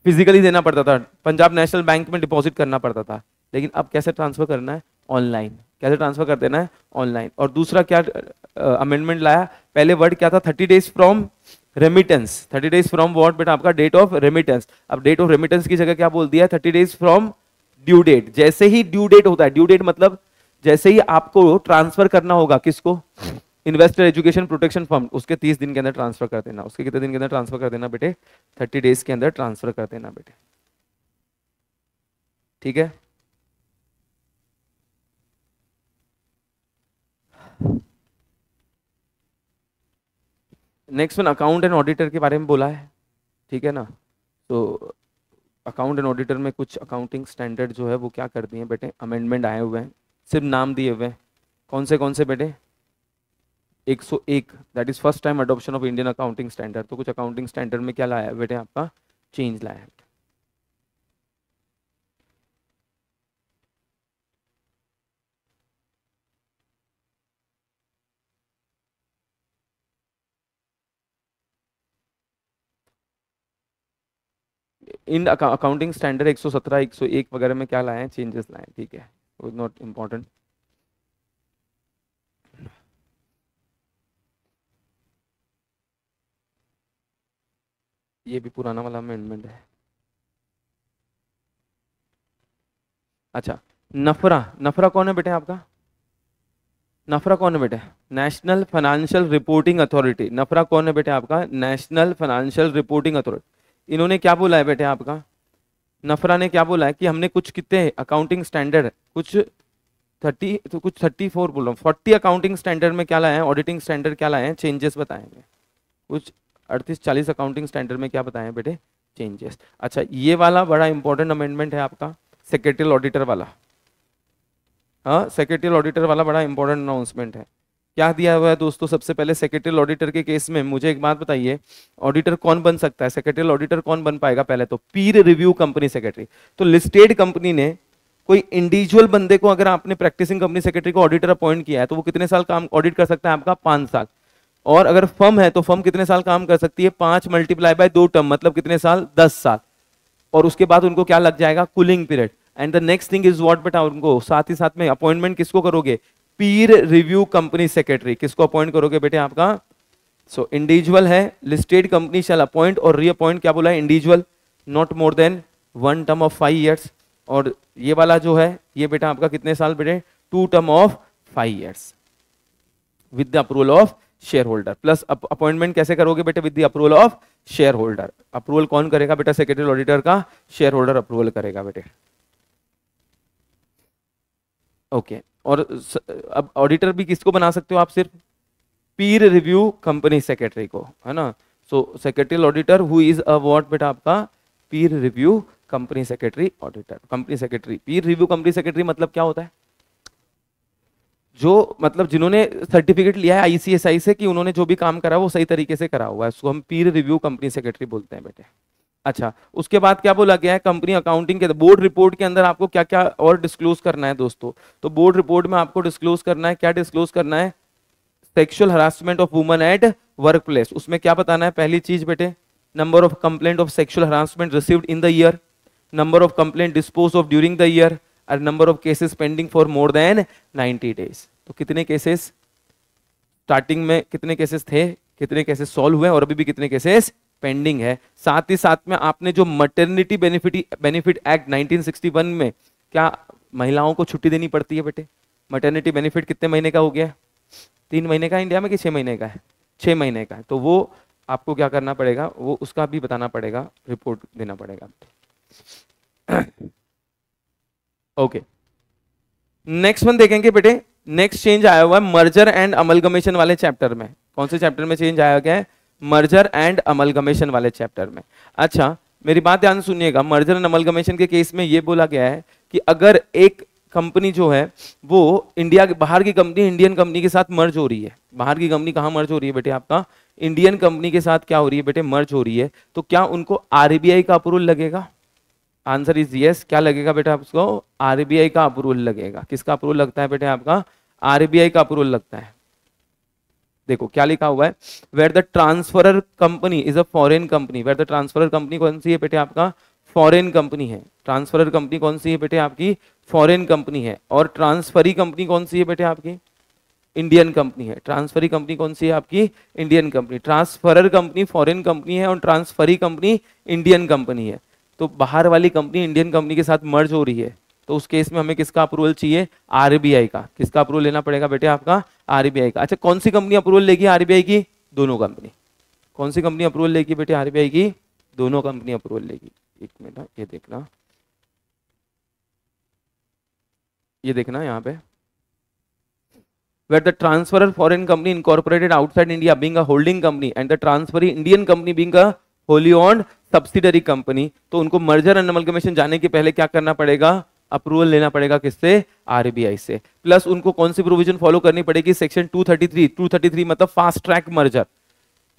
Speaker 1: फिजिकली देना पड़ता था, पंजाब नेशनल बैंक में डिपॉजिट करना पड़ता था, लेकिन अब कैसे ट्रांसफर करना है, ऑनलाइन। कैसे ट्रांसफर कर देना है, ऑनलाइन। और दूसरा क्या अमेंडमेंट लाया, पहले वर्ड क्या था, 30 days from remittance, 30 days from what बेटा, आपका डेट ऑफ रेमिटेंस। अब डेट ऑफ रेमिटेंस की जगह क्या बोल दिया है, 30 डेज फ्रॉम ड्यू डेट। जैसे ही ड्यू डेट होता है, ड्यू डेट मतलब जैसे ही आपको ट्रांसफर करना होगा, किसको, इन्वेस्टर एजुकेशन प्रोटेक्शन फंड, उसके 30 दिन के अंदर ट्रांसफर कर देना। उसके कितने दिन के अंदर ट्रांसफर कर देना बेटे, 30 डेज के अंदर ट्रांसफर कर देना बेटे, ठीक है। Next one account and auditor के बारे में बोला है, ठीक है ना। तो अकाउंट एंड ऑडिटर में कुछ अकाउंटिंग स्टैंडर्ड जो है वो क्या कर दिए बेटे, अमेंडमेंट आए हुए हैं, सिर्फ नाम दिए हुए हैं। कौन से बेटे, 101, that is first time adoption of Indian accounting standard. तो कुछ अकाउंटिंग स्टैंडर्ड में क्या लाया है बेटे, आपका चेंज लाया है। इन अकाउंटिंग स्टैंडर्ड 117, 101 वगैरह में क्या लाए हैं, चेंजेस लाए हैं, ठीक है, नॉट इम्पॉर्टेंट। ये भी पुराना वाला अमेंडमेंट है। अच्छा, नफरा, नफरा कौन है बेटे आपका, नफरा कौन है बेटे, नेशनल फाइनेंशियल रिपोर्टिंग अथॉरिटी। नफरा कौन है बेटे आपका, नेशनल फाइनेंशियल रिपोर्टिंग अथॉरिटी। इन्होंने क्या बोला है बेटे आपका, नफरा ने क्या बोला है कि हमने कुछ कितने अकाउंटिंग स्टैंडर्ड, कुछ 30, तो कुछ 34 बोल रहा हूँ, 40 अकाउंटिंग स्टैंडर्ड में क्या लाए हैं, ऑडिटिंग स्टैंडर्ड क्या लाए हैं, चेंजेस बताएंगे। कुछ 38-40 अकाउंटिंग स्टैंडर्ड में क्या बताएं बेटे, चेंजेस। अच्छा, ये वाला बड़ा इंपॉर्टेंट अमेंडमेंट है आपका, सेक्रेटरियल ऑडिटर वाला। हाँ, सेक्रेटरियल ऑडिटर वाला बड़ा इंपॉर्टेंट अनाउंसमेंट है। क्या दिया हुआ है दोस्तों, सबसे पहले सेक्रेटरियल ऑडिटर के केस में मुझे एक बात बताइए, ऑडिटर कौन बन सकता है, सेक्रेटरियल ऑडिटर कौन बन पाएगा, पहले तो पीर रिव्यू कंपनी सेक्रेटरी। तो लिस्टेड कंपनी ने कोई इंडिविजुअल बंदे को, अगर आपने प्रैक्टिसिंग कंपनी सेक्रेटरी को ऑडिटर अपॉइंट किया है, तो वो कितने साल काम ऑडिट कर सकता है आपका, 5 साल। और अगर फर्म है तो फर्म कितने साल काम कर सकती है, 5 × 2 टर्म, मतलब कितने साल, 10 साल। और उसके बाद उनको क्या लग जाएगा, cooling period. And the next thing is what बेटा, उनको साथ ही साथ में अपॉइंटमेंट किसको करोगे, पीर रिव्यू कंपनी सेक्रेटरी, किसको अपॉइंट करोगे बेटे आपका। सो इंडिविजुअल है, लिस्टेड कंपनी शैल अपॉइंट और रीअपॉइंट, क्या बोला है, individual, not more then 1 term of 5 years. और ये वाला जो है ये बेटा आपका कितने साल बेटे, 2 term of 5 years with the approval of share holder. Plus appointment कैसे करोगे बेटे, with the approval of share holder. Approval कौन करेगा बेटा, सेक्रेटरी ऑडिटर का, शेयर होल्डर अप्रूवल करेगा बेटे, ओके। और अब ऑडिटर भी किसको बना सकते हो आप, सिर्फ पीर रिव्यू कंपनी सेक्रेटरी को, है ना। So secretary auditor who is a what बेटा आपका, peer review company secretary auditor. Company secretary, peer review company secretary मतलब क्या होता है, जो मतलब जिन्होंने सर्टिफिकेट लिया है आईसीएसआई से कि उन्होंने जो भी काम करा वो सही तरीके से करा हुआ है, उसको हम पीर रिव्यू कंपनी सेक्रेटरी बोलते हैं बेटे। अच्छा, उसके बाद क्या बोला गया है, कंपनी अकाउंटिंग के बोर्ड रिपोर्ट के अंदर आपको क्या क्या और डिस्क्लोज करना है दोस्तों। तो बोर्ड रिपोर्ट में आपको डिस्क्लोज करना है, क्या डिस्क्लोज करना है, sexual harassment of woman at work place. उसमें क्या बताना है, पहली चीज बेटे, number of complaint of sexual harassment received in the year, number of complaint dispose of during the year, और number of cases pending for more than 90 days. तो कितने केसेस स्टार्टिंग में, कितने केसेस थे, कितने केसेस सॉल्व हुए, और अभी भी कितने केसेस पेंडिंग है। साथ ही साथ में आपने जो मटर्निटी बेनिफिट एक्ट 1961 में क्या महिलाओं को छुट्टी देनी पड़ती है बेटे, मटर्निटी बेनिफिट कितने महीने का हो गया है, 3 महीने का इंडिया में कि 6 महीने का है, 6 महीने का है। तो वो आपको क्या करना पड़ेगा, वो उसका भी बताना पड़ेगा, रिपोर्ट देना पड़ेगा। ओके, नेक्स्ट वन देखेंगे बेटे। नेक्स्ट चेंज आया हुआ है मर्जर एंड अमलगमेशन वाले चैप्टर में। कौन से चैप्टर में चेंज आया गया है, मर्जर एंड अमलगमेशन वाले चैप्टर में। अच्छा, मेरी बात ध्यान सुनिएगा, मर्जर एंड अमलगमेशन के केस में यह बोला गया है कि अगर एक कंपनी जो है वो इंडिया के बाहर की कंपनी इंडियन कंपनी के साथ मर्ज हो रही है, बाहर की कंपनी कहां मर्ज हो रही है बेटे, आपका इंडियन कंपनी के साथ क्या हो रही है बेटे, मर्ज हो रही है, तो क्या उनको आरबीआई का अप्रूवल लगेगा। Answer is yes. क्या लगेगा बेटा आपको, आरबीआई का अप्रूवल लगेगा। किसका अप्रूवल लगता है बेटे, आपका आरबीआई का अप्रूवल लगता है। देखो क्या लिखा हुआ है, where the transferor company is a foreign company. Where the transferor company कौन सी है बेटे, आपका फॉरेन कंपनी है। ट्रांसफरर कंपनी कौन सी है बेटे, आपकी फॉरेन कंपनी है। और ट्रांसफरी कंपनी कौन सी है बेटे, आपकी इंडियन कंपनी है। ट्रांसफरी कंपनी कौन सी है, आपकी Indian company. Transferor company foreign company है और ट्रांसफरी कंपनी इंडियन कंपनी है। तो बाहर वाली कंपनी इंडियन कंपनी के साथ मर्ज हो रही है, तो उस केस में हमें किसका अप्रूवल चाहिए, आरबीआई का। किसका अप्रूवल लेना पड़ेगा बेटे, आपका आरबीआई का। अच्छा, कौन सी कंपनी अप्रूवल लेगी आरबीआई की, दोनों कंपनी। कौन सी कंपनी अप्रूवल लेगी बेटे आरबीआई की, दोनों कंपनी अप्रूवल लेगी। एक मिनट, ये देखना, ये देखना यहाँ पे, where the transferor foreign company incorporated outside India being a holding company and the transferee Indian company being a wholly owned subsidiary company, तो उनको मर्जर एंड अमलगमेशन जाने के पहले क्या करना पड़ेगा, अप्रूवल लेना पड़ेगा किससे, आरबीआई से। प्लस उनको कौन सी प्रोविजन फॉलो करनी पड़ेगी, सेक्शन 233। 233 मतलब फास्ट ट्रैक मर्जर,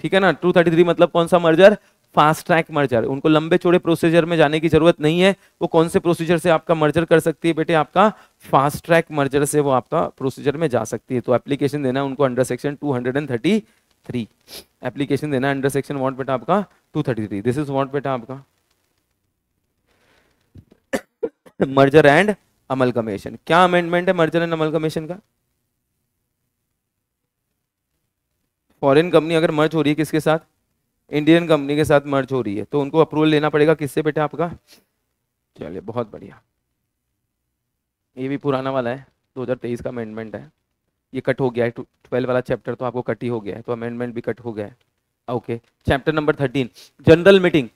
Speaker 1: ठीक है ना। 233 मतलब कौन सा मर्जर, फास्ट ट्रैक मर्जर। उनको लंबे चौड़े प्रोसीजर में जाने की जरूरत नहीं है। वो कौन से प्रोसीजर से आपका मर्जर कर सकती है बेटे, आपका फास्ट ट्रैक मर्जर से वो आपका प्रोसीजर में जा सकती है। तो एप्लीकेशन देना है उनको अंडर सेक्शन 233। एप्लीकेशन देना है अंडर सेक्शन व्हाट बेटा, आपका 233। दिस इज व्हाट बेटा, आपका मर्जर एंड अमलगमेशन। क्या अमेंडमेंट है मर्जर एंड अमलगमेशन का, फॉरेन कंपनी अगर मर्ज हो रही है किसके साथ, इंडियन कंपनी के साथ मर्ज हो रही है, तो उनको अप्रूवल लेना पड़ेगा किससे बेटा, आपका। चलिए बहुत बढ़िया, ये भी पुराना वाला है, 2023 का अमेंडमेंट है। ये कट हो गया है, 12 वाला चैप्टर तो आपको कट ही हो गया है, तो अमेंडमेंट भी कट हो गया है। Okay, chapter number 13, general meeting.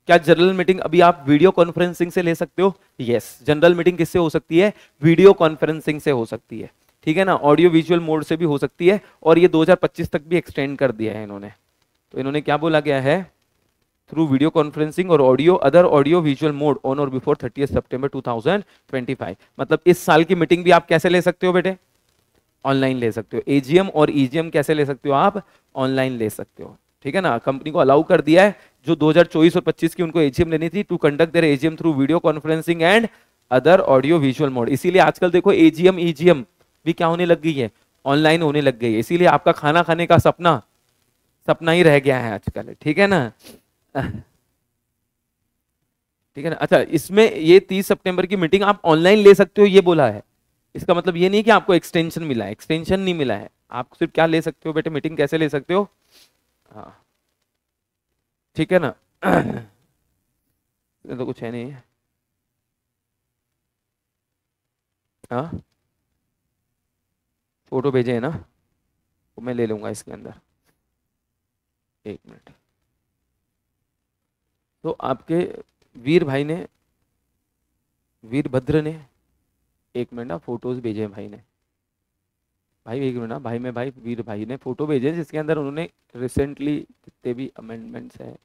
Speaker 1: क्या जनरल मीटिंग अभी आप वीडियो कॉन्फ्रेंसिंग से ले सकते हो, यस। जनरल मीटिंग किससे हो सकती है, वीडियो कॉन्फ्रेंसिंग से हो सकती है, ठीक है ना। ऑडियो विजुअल मोड से भी हो सकती है, और ये 2025 तक भी एक्सटेंड कर दिया है इन्होंने। तो इन्होंने क्या बोला गया है, थ्रू वीडियो कॉन्फ्रेंसिंग और audio other audio visual mode on और बिफोर 30 सितंबर 2025। मतलब इस साल की मीटिंग भी आप कैसे ले सकते हो बेटे, ऑनलाइन ले सकते हो। एजीएम और ईजीएम कैसे ले सकते हो आप, ऑनलाइन ले सकते हो, ठीक है ना। कंपनी को अलाउ कर दिया है, जो 2024 और 25 की उनको एजीएम लेनी थी, to conduct their AGM through video conferencing and other audio visual mode. इसीलिए आजकल देखो एजीएम ईजीएम भी क्या होने लग गई है, ऑनलाइन होने लग गई है। इसीलिए आपका खाना खाने का सपना सपना ही रह गया है आजकल, ठीक है ना। ठीक है ना। अच्छा, इसमें ये 30 सितंबर की मीटिंग आप ऑनलाइन ले सकते हो, ये बोला है। इसका मतलब ये नहीं कि आपको एक्सटेंशन मिला है, एक्सटेंशन नहीं मिला है। आप सिर्फ क्या ले सकते हो बेटे, मीटिंग कैसे ले सकते हो, हाँ, ठीक है ना। ये तो कुछ है नहीं, हाँ, फोटो भेजे है ना, वो मैं ले लूंगा इसके अंदर, एक मिनट। तो आपके वीर भाई ने, वीरभद्र ने, एक मिनट ना, फोटोज भेजे हैं भाई ने, भाई एक मिनट ना, भाई में भाई वीर भाई ने फोटो भेजे जिसके अंदर उन्होंने रिसेंटली जितने भी अमेंडमेंट्स है,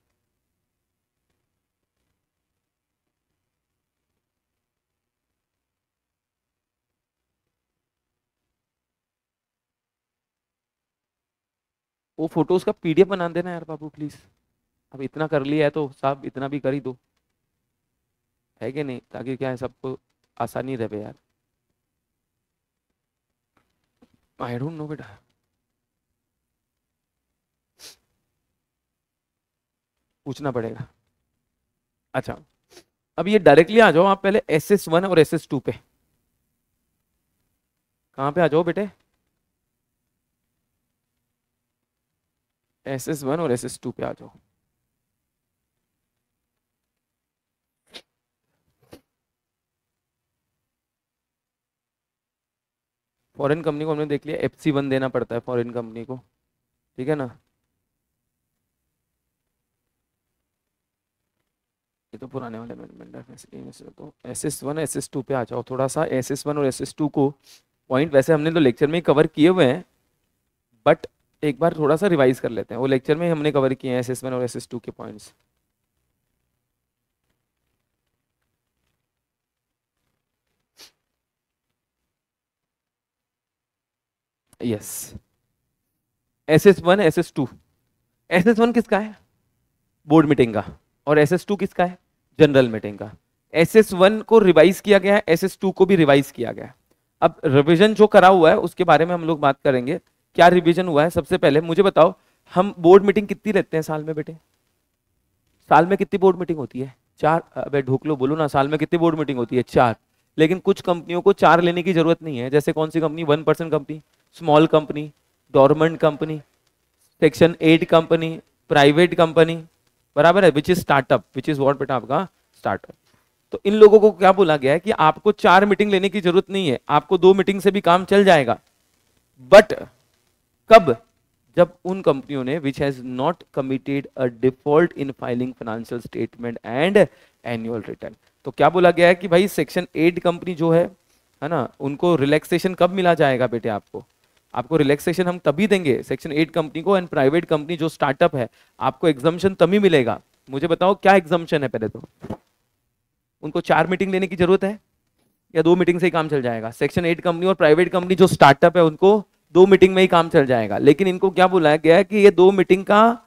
Speaker 1: वो फोटोज का पीडीएफ बना देना यार बाबू प्लीज। अब इतना कर लिया है तो साहब इतना भी कर ही दो, है कि नहीं, ताकि क्या है सबको आसानी रहे यार। आई डोंट नो बेटा। पूछना पड़ेगा। अच्छा, अब ये डायरेक्टली आ जाओ आप पहले SS1 और SS2 पे। कहाँ पे आ जाओ बेटे? SS1 और SS2 पे आ जाओ। फॉरेन कंपनी को हमने देख लिया, FC1 देना पड़ता है फॉरेन कंपनी को, ठीक है ना। ये तो पुराने वाले अमेंडमेंट है। तो SS1 SS2 पे आ जाओ थोड़ा सा। SS1 और SS2 को पॉइंट वैसे हमने तो लेक्चर में ही कवर किए हुए हैं, बट एक बार थोड़ा सा रिवाइज कर लेते हैं। वो लेक्चर में ही हमने कवर किए हैं SS1 और SS2 के points. Yes, SS1 SS2। SS1 किसका है? बोर्ड मीटिंग का। और SS2 किसका है? जनरल मीटिंग का। SS1 को रिवाइज किया गया है, SS2 को भी रिवाइज किया गया है। अब रिवीजन जो करा हुआ है उसके बारे में हम लोग बात करेंगे। क्या रिवीजन हुआ है? सबसे पहले मुझे बताओ, हम बोर्ड मीटिंग कितनी रखते हैं साल में बेटे? साल में कितनी बोर्ड मीटिंग होती है? 4। अबे ढूक लो, बोलो ना, साल में कितनी बोर्ड मीटिंग होती है? 4। लेकिन कुछ कंपनियों को 4 लेने की जरूरत नहीं है। जैसे कौन सी company? 1% company, small company, dormant company, section 8 company, private company, बराबर है, which is startup, which is what बेटा आपका? स्टार्टअप। तो इन लोगों को क्या बोला गया है कि आपको 4 मीटिंग लेने की जरूरत नहीं है, आपको 2 मीटिंग से भी काम चल जाएगा। बट कब? जब उन कंपनियों ने which has not committed a default in filing financial statement and annual return. तो क्या बोला गया है कि भाई सेक्शन 8 कंपनी जो है ना, उनको रिलैक्सेशन कब मिला जाएगा बेटे? आपको आपको रिलैक्सेशन हम तभी देंगे सेक्शन 8 कंपनी को। एंड प्राइवेट कंपनी जो स्टार्टअप है, आपको एग्जम्पशन तभी मिलेगा। मुझे बताओ क्या एग्जम्पशन है पहले तो? उनको 4 मीटिंग लेने की जरूरत है या 2 मीटिंग से ही काम चल जाएगा? सेक्शन 8 कंपनी और प्राइवेट कंपनी जो स्टार्टअप है उनको 2 मीटिंग में ही काम चल जाएगा। लेकिन इनको क्या बोला गया है कि ये 2 मीटिंग का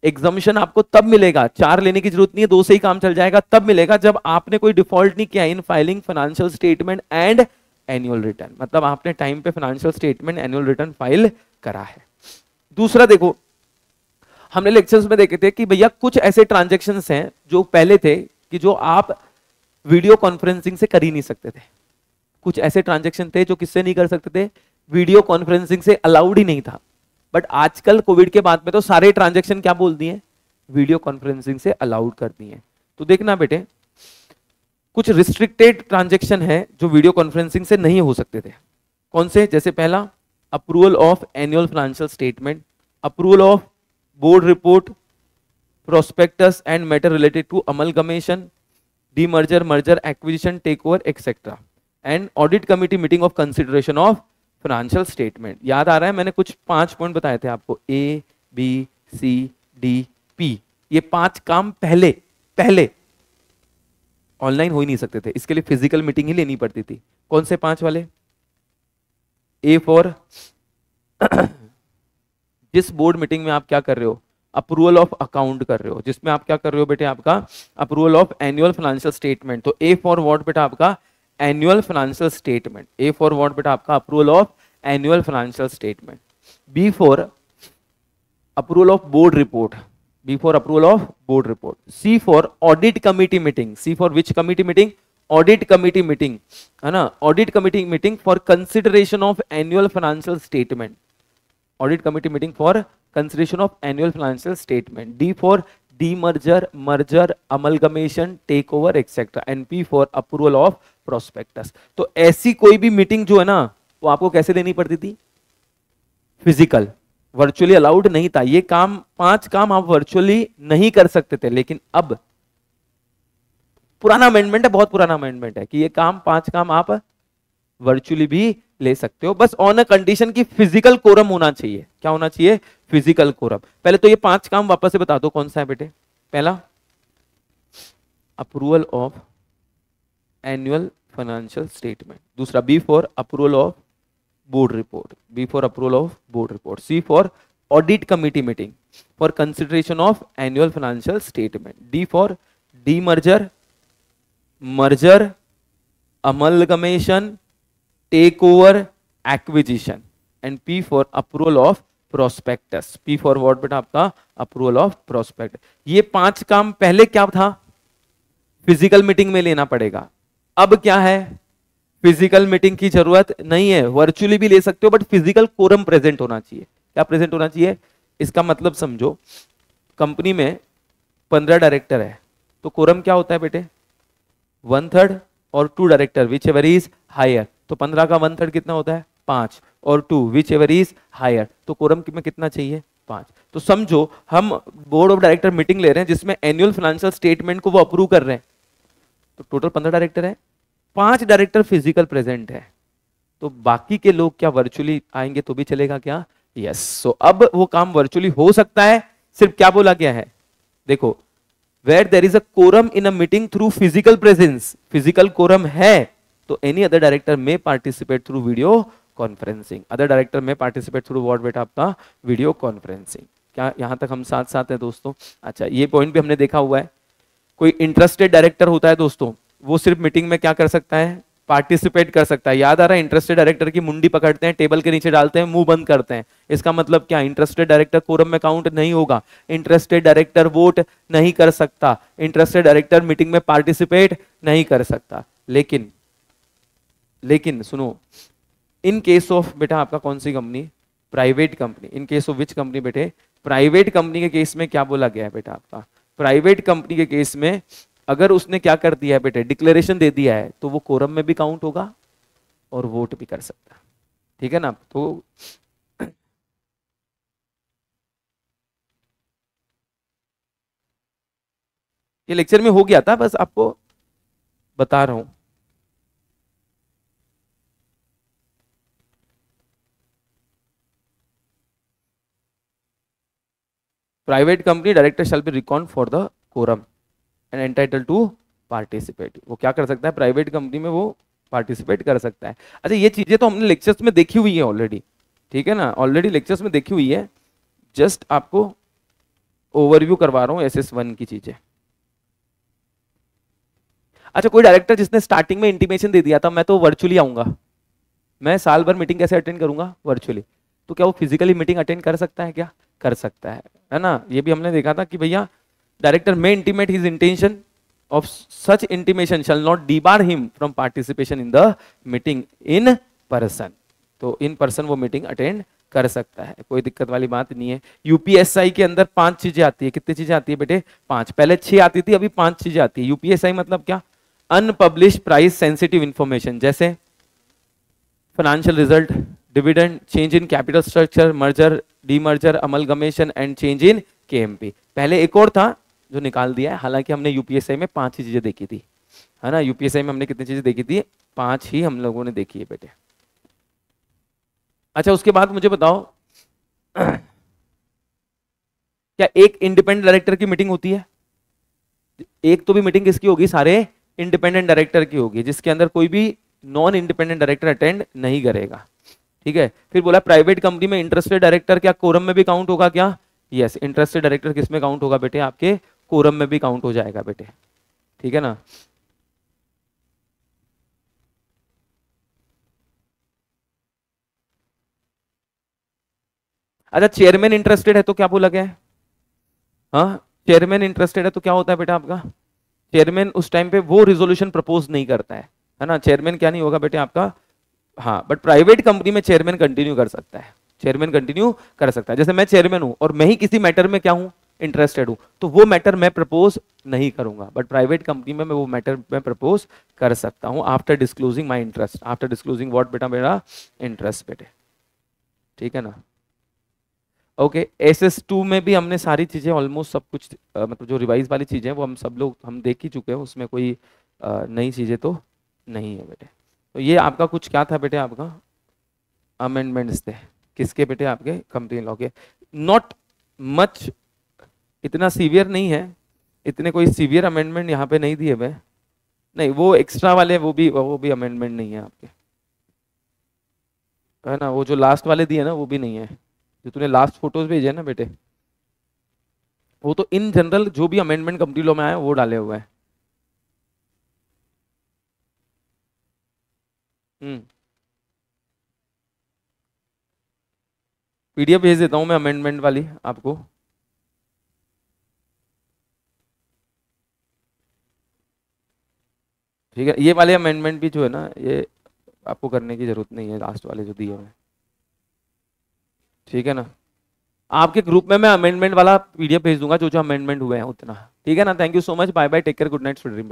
Speaker 1: एग्जम्पशन आपको तब मिलेगा, 4 लेने की जरूरत नहीं है, 2 से ही काम चल जाएगा, तब मिलेगा जब आपने कोई डिफॉल्ट नहीं किया in filing financial statement and annual return. मतलब आपने टाइम पे financial statement annual return file करा है। दूसरा देखो, हमने लेक्चर्स में देखे थे कि भैया कुछ ऐसे ट्रांजेक्शन्स हैं जो पहले थे कि जो आप वीडियो कॉन्फ्रेंसिंग से कर ही नहीं सकते थे। कुछ ऐसे ट्रांजेक्शन थे जो किससे नहीं कर सकते थे? वीडियो कॉन्फ्रेंसिंग से अलाउड ही नहीं था। बट आजकल कोविड के बाद में तो सारे ट्रांजेक्शन क्या बोल दिए? वीडियो कॉन्फ्रेंसिंग से अलाउड कर दिए। तो देखना बेटे, कुछ रिस्ट्रिक्टेड ट्रांजेक्शन है जो वीडियो कॉन्फ्रेंसिंग से नहीं हो सकते थे। कौन से? जैसे पहला, approval of annual financial statement, approval of board report, prospectus and matter related to amalgamation, demerger, merger, acquisition, take over etcetera, and audit committee meeting of consideration of financial statement. याद आ रहा है? मैंने कुछ 5 पॉइंट बताए थे आपको, ABCDP। ये 5 काम पहले पहले ऑनलाइन हो ही नहीं सकते थे, इसके लिए फिजिकल मीटिंग ही लेनी पड़ती थी। कौन से 5 वाले? A फॉर जिस बोर्ड मीटिंग में आप क्या कर रहे हो? अप्रूवल ऑफ अकाउंट कर रहे हो, जिसमें आप क्या कर रहे हो बेटे? आपका approval of annual financial statement. तो A फॉर व्हाट बेटा? आपका annual financial statement. A for what बेटा? आपका approval of annual financial statement. B for approval of board report, B for approval of board report. C for audit committee meeting, C for which committee meeting? Audit committee meeting, है ना, audit committee meeting for consideration of annual financial statement, audit committee meeting for consideration of annual financial statement. D for demerger, merger, amalgamation, take over etcetera, and P for approval of prospectus. तो ऐसी कोई भी meeting जो है ना, वो आपको कैसे लेनी पड़ती थी? फिजिकल, वर्चुअली अलाउड नहीं था। ये काम 5 काम आप वर्चुअली नहीं कर सकते थे। लेकिन अब पुराना अमेंडमेंट है, बहुत पुराना अमेंडमेंट है कि ये काम 5 काम आप वर्चुअली भी ले सकते हो, बस ऑन अ कंडीशन की फिजिकल कोरम होना चाहिए। क्या होना चाहिए? Physical quorum. पहले तो ये 5 काम वापस से बता दो कौन सा है बेटे? पहला, approval of annual financial statement. दूसरा, B for approval of board report, B for approval of board report. C for audit committee meeting, for consideration of annual financial statement, D for demerger, merger, amalgamation, take over, acquisition, and P for approval of prospectus. P for what बेटा आपका? Approval of prospect. ये 5 काम पहले क्या था? Physical meeting में लेना पड़ेगा। अब क्या है? फिजिकल मीटिंग की जरूरत नहीं है, वर्चुअली भी ले सकते हो, बट फिजिकल कोरम प्रेजेंट होना चाहिए। क्या प्रेजेंट होना चाहिए? इसका मतलब समझो, कंपनी में 15 डायरेक्टर है, तो कोरम क्या होता है बेटे? 1/3 और 2 director whichever is higher, तो 15 का 1/3 कितना होता है? 5, और 2 विच एवर इज हायर, तो कोरम में कितना चाहिए? 5। तो समझो हम बोर्ड ऑफ डायरेक्टर मीटिंग ले रहे हैं जिसमें एनुअल फाइनेंशियल स्टेटमेंट को वो अप्रूव कर रहे हैं, तो टोटल 15 डायरेक्टर है, 5 डायरेक्टर फिजिकल प्रेजेंट है, तो बाकी के लोग क्या वर्चुअली आएंगे तो भी चलेगा क्या? यस। सो अब वो काम वर्चुअली हो सकता है, सिर्फ क्या बोला गया है? देखो, where there is a quorum in a meeting through physical presence, physical quorum है, तो any other director may participate through video conferencing, other director may participate through what बेटा आपका? video conferencing। क्या यहां तक हम साथ साथ हैं दोस्तों? अच्छा, ये पॉइंट भी हमने देखा हुआ है। कोई इंटरेस्टेड डायरेक्टर होता है दोस्तों, वो सिर्फ मीटिंग में क्या कर सकता है? पार्टिसिपेट कर सकता है। याद आ रहा है? इंटरेस्टेड डायरेक्टर की मुंडी पकड़ते हैं, टेबल के नीचे डालते हैं, मुंह बंद करते हैं। इसका मतलब क्या? इंटरेस्टेड डायरेक्टर कोरम में काउंट नहीं होगा, इंटरेस्टेड डायरेक्टर वोट नहीं कर सकता, इंटरेस्टेड डायरेक्टर मीटिंग में पार्टिसिपेट नहीं कर सकता। लेकिन सुनो, इन केस ऑफ बेटा आपका कौन सी company? Private company. In case of which company बेटे? प्राइवेट कंपनी के केस में क्या बोला गया है बेटा आपका? प्राइवेट कंपनी के केस में अगर उसने क्या कर दिया है बेटे? डिक्लेरेशन दे दिया है, तो वो कोरम में भी काउंट होगा और वोट भी कर सकता है। ठीक है ना? तो ये लेक्चर में हो गया था, बस आपको बता रहा हूं। Private company director shall be record for the quorum and entitle to participate. वो क्या कर सकता है? प्राइवेट कंपनी में वो पार्टिसिपेट कर सकता है। अच्छा, ये चीजें तो हमने लेक्चर्स में देखी हुई है ऑलरेडी, ठीक है ना? ऑलरेडी लेक्चर्स में देखी हुई है, जस्ट आपको ओवरव्यू करवा रहा हूं SS1 की चीजें। अच्छा, कोई डायरेक्टर जिसने स्टार्टिंग में इंटीमेशन दे दिया था मैं तो वर्चुअली आऊंगा, मैं साल भर मीटिंग कैसे अटेंड करूंगा? वर्चुअली, तो क्या वो फिजिकली मीटिंग अटेंड कर सकता है? क्या कर सकता है ना? ये भी हमने देखा था कि भैया director may intimate his intention of such intimation shall not debar him from participation in the meeting in person। तो इन पर्सन वो मीटिंग अटेंड कर सकता है, कोई दिक्कत वाली बात नहीं है। यूपीएसआई के अंदर 5 चीजें आती है। कितनी चीजें आती है बेटे? 5। पहले 6 आती थी, अभी 5 चीजें आती है। यूपीएसआई मतलब क्या? अनपब्लिश प्राइस सेंसिटिव इंफॉर्मेशन, जैसे financial result, dividend, change in capital structure, merger, demerger, amalgamation and change in KMP. पहले एक और था जो निकाल दिया है, हालांकि हमने यूपीएसआई में 5 ही चीजें देखी थी, है ना? यूपीएसआई में हमने कितनी चीजें देखी थी? 5 ही हम लोगों ने देखी है बेटे। अच्छा, उसके बाद मुझे बताओ, क्या एक इंडिपेंडेंट डायरेक्टर की मीटिंग होती है? एक तो भी मीटिंग किसकी होगी? सारे इंडिपेंडेंट डायरेक्टर की होगी, जिसके अंदर कोई भी नॉन इंडिपेंडेंट डायरेक्टर अटेंड नहीं करेगा। ठीक है। फिर बोला प्राइवेट कंपनी में इंटरेस्टेड डायरेक्टर क्या कोरम में भी काउंट होगा क्या? यस, इंटरेस्टेड डायरेक्टर किस में काउंट होगा बेटे? आपके कोरम में भी काउंट हो जाएगा बेटे। ठीक है ना? अच्छा, चेयरमैन इंटरेस्टेड है तो क्या बोला गया है? हाँ, चेयरमैन इंटरेस्टेड है तो क्या होता है बेटा आपका? चेयरमैन उस टाइम पे वो रिजोल्यूशन प्रपोज नहीं करता है ना? चेयरमैन क्या नहीं होगा बेटे आपका? हाँ, बट प्राइवेट कंपनी में चेयरमैन कंटिन्यू कर सकता है, चेयरमैन कंटिन्यू कर सकता है। जैसे मैं चेयरमैन हूं और मैं ही किसी मैटर में क्या हूं? इंटरेस्टेड हूं, तो वो मैटर मैं प्रपोज नहीं करूंगा, बट प्राइवेट कंपनी में मैं वो मैटर मैं प्रपोज कर सकता हूं after disclosing my interest. After disclosing what बेटा? मेरा इंटरेस्ट बेटे। ठीक है ना? ओके, SS2 में भी हमने सारी चीजें ऑलमोस्ट सब कुछ मतलब जो रिवाइज वाली चीजें हैं वो हम सब लोग हम देख ही चुके हैं, उसमें कोई नई चीजें तो नहीं है बेटे। तो ये आपका कुछ क्या था बेटे? आपका अमेंडमेंट्स थे। किसके बेटे? आपके कंपनी लॉ के। नॉट मच, इतना सीवियर नहीं है, इतने कोई सीवियर अमेंडमेंट यहाँ पे नहीं दिए हुए। नहीं, वो एक्स्ट्रा वाले वो भी अमेंडमेंट नहीं है आपके, है ना? वो जो लास्ट वाले दिए ना वो भी नहीं है, जो तूने लास्ट फोटोज भेजे ना बेटे, वो तो इन जनरल जो भी अमेंडमेंट कंपनी लॉ में आया वो डाले हुए हैं। पीडीएफ भेज देता हूँ मैं अमेंडमेंट वाली आपको। ठीक है, ये वाले अमेंडमेंट भी जो है ना, ये आपको करने की जरूरत नहीं है, लास्ट वाले जो दिए हुए हैं। ठीक है ना, आपके ग्रुप में मैं अमेंडमेंट वाला पीडीएफ भेज दूंगा, जो जो अमेंडमेंट हुए हैं उतना। ठीक है ना, thank you so much, bye bye, take care, good night, sweet dream.